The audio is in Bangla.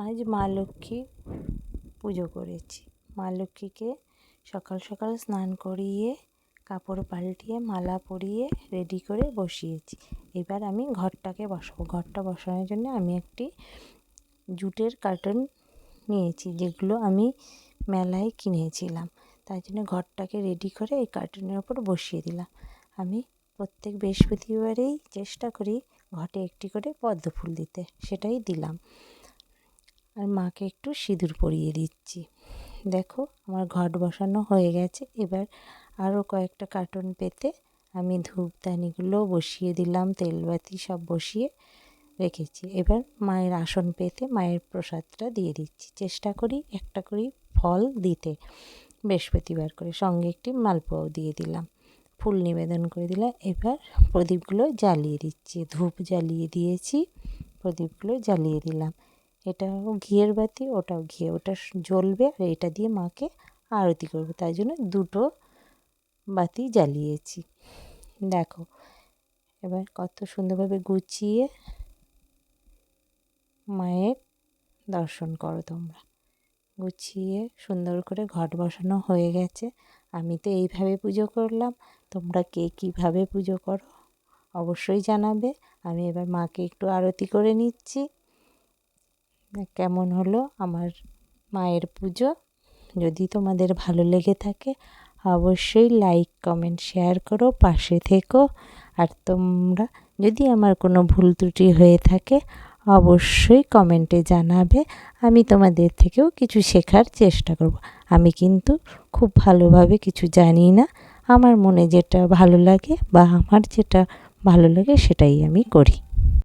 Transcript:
আজ মা লক্ষ্মী পুজো করেছি। মা লক্ষ্মীকে সকাল সকাল স্নান করিয়ে কাপড় পাল্টিয়ে মালা পরিয়ে রেডি করে বসিয়েছি। এবার আমি ঘরটাকে বসাবো। ঘরটা বসানোর জন্য আমি একটি জুটের কার্টন নিয়েছি, যেগুলো আমি মেলায় কিনেছিলাম। তাই জন্য ঘরটাকে রেডি করে এই কার্টনের ওপর বসিয়ে দিলাম। আমি প্রত্যেক বৃহস্পতিবারেই চেষ্টা করি ঘটে একটি করে পদ্ম ফুল দিতে, সেটাই দিলাম। আর মাকে একটু সিঁদুর পরিয়ে দিচ্ছি। দেখো আমার ঘট বসানো হয়ে গেছে। এবার আরও কয়েকটা কার্টন পেতে আমি ধূপদানিগুলো বসিয়ে দিলাম, তেলবাতি সব বসিয়ে রেখেছি। এবার মায়ের আসন পেতে মায়ের প্রসাদটা দিয়ে দিচ্ছি। চেষ্টা করি একটা করেই ফল দিতে বৃহস্পতিবার করে, সঙ্গে একটি মালপোয়াও দিয়ে দিলাম, ফুল নিবেদন করে দিলাম। এবার প্রদীপগুলো জ্বালিয়ে দিচ্ছি। ধূপ জ্বালিয়ে দিয়েছি, প্রদীপগুলো জ্বালিয়ে দিলাম। এটাও ঘিয়ের বাতি, ওটাও ঘিয়ে, ওটা জ্বলবে আর এটা দিয়ে মাকে আরতি করবো, তাই জন্য দুটো বাতি জ্বালিয়েছি। দেখো এবার কত সুন্দরভাবে গুছিয়ে মায়ের দর্শন করো তোমরা। গুছিয়ে সুন্দর করে ঘট বসানো হয়ে গেছে। আমি তো এইভাবে পুজো করলাম, তোমরা কে কীভাবে পুজো করো অবশ্যই জানাবে। আমি এবার মাকে একটু আরতি করে নিচ্ছি। কেমন হলো আমার মায়ের পুজো? যদি তোমাদের ভালো লেগে থাকে অবশ্যই লাইক কমেন্ট শেয়ার করো, পাশে থেকো। আর তোমরা যদি আমার কোনো ভুল ত্রুটি হয়ে থাকে অবশ্যই কমেন্টে জানাবে। আমি তোমাদের থেকেও কিছু শেখার চেষ্টা করব। আমি কিন্তু খুব ভালোভাবে কিছু জানি না, আমার মনে যেটা ভালো লাগে বা আমার যেটা ভালো লাগে সেটাই আমি করি।